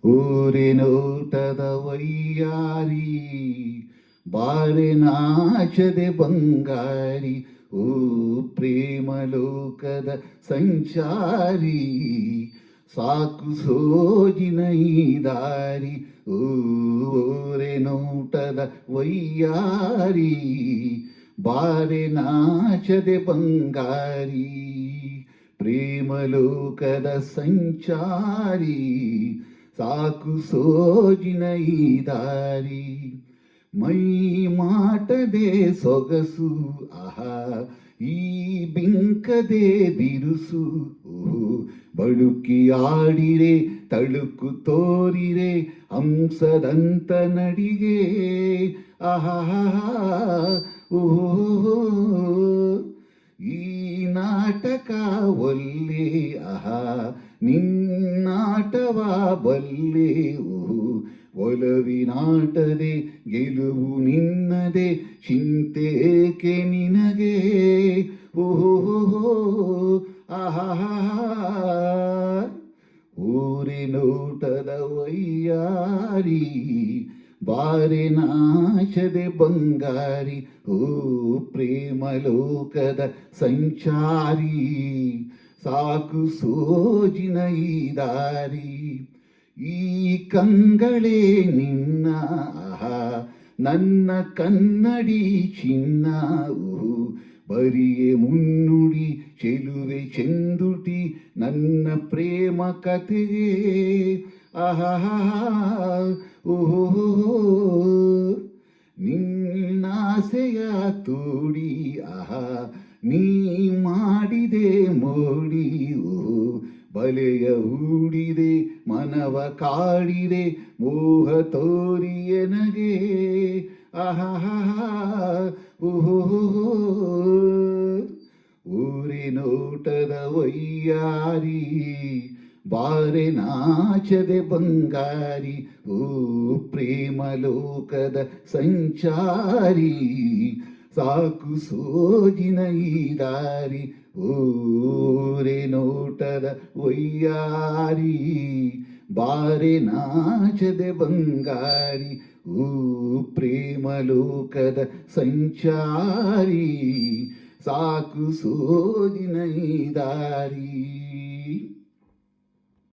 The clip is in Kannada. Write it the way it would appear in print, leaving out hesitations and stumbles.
ಊರಿನೋಟದ ವಯ್ಯಾರಿ ಬಾರೆ ನಾಚದೆ ಬಂಗಾರಿ ಓ ಪ್ರೇಮಲೋಕದ ಸಂಚಾರಿ ಸಾಕು ಸೋಜಿನ ಈ ದಾರಿ ಓರೆ ನೋಟದ ವಯ್ಯಾರಿ ಬಾರೆ ನಾಚದೆ ಬಂಗಾರಿ ಪ್ರೇಮಲೋಕದ ಸಂಚಾರಿ ಸಾಕು ಸೋಜಿನ ಈ ದಾರಿ ಮೈ ಮಾಟದೆ ಸೊಗಸು ಆಹಾ ಈ ಬಿಂಕದೆ ಬಿರುಸು ಬಳುಕಿ ಆಡಿರೆ ತಳುಕು ತೋರಿರೆ ಹಂಸದಂತ ನಡಿಗೆ ಆಹಾ ಓಹೋ ಈ ನಾಟಕ ಒಲ್ಲೆ ಆಹಾ ನಿನ್ನಾಟವ ಬಲ್ಲೆ ಒಲವಿನಾಟದೆ ಗೆಲುವು ನಿನ್ನದೆ ಚಿಂತೇಕೆ ನಿನಗೆ ಓಹೋ ಆಹಾ ಊರೆ ನೋಟದ ವಯ್ಯಾರಿ ಬಾರೆ ನಾಚದೆ ಬಂಗಾರಿ ಓ ಪ್ರೇಮಲೋಕದ ಸಂಚಾರಿ ಸಾಕು ಸೋಜಿನ ಈ ದಾರಿ ಈ ಕಂಗಳೇ ನಿನ್ನ ಆಹಾ ನನ್ನ ಕನ್ನಡಿ ಚಿನ್ನ ಬರಿಯೇ ಮುನ್ನುಡಿ ಚೆಲುವೆ ಚೆಂದುಟಿ ನನ್ನ ಪ್ರೇಮ ಕಥೆಗೆ ಆಹಾ ಓಹೋ ನಿನ್ನಾಸೆಯ ತೋಡಿ ಆಹಾ ನೀ ಮಾಡಿದೆ ಮೋಡಿ ಬಲೆಯ ಹೂಡಿದೆ ಮನವ ಕಾಡಿದೆ ಮೋಹ ತೋರಿಯನಗೆ ಆಹಾ ಓಹೋ ಊರೆ ನೋಟದ ವಯ್ಯಾರಿ ಬಾರೆ ನಾಚದೆ ಬಂಗಾರಿ ಓ ಪ್ರೇಮಲೋಕದ ಸಂಚಾರಿ ಸಾಕು ಸೋಜಿನ ಈ ದಾರಿ ಊರೆ ನೋಟದ ವಯ್ಯಾರಿ ಬಾರೆ ನಾಚದೆ ಬಂಗಾರಿ ಓ ಪ್ರೇಮಲೋಕದ ಸಂಚಾರಿ ಸಾಕು ಸೋಜಿನ ಈ ದಾರಿ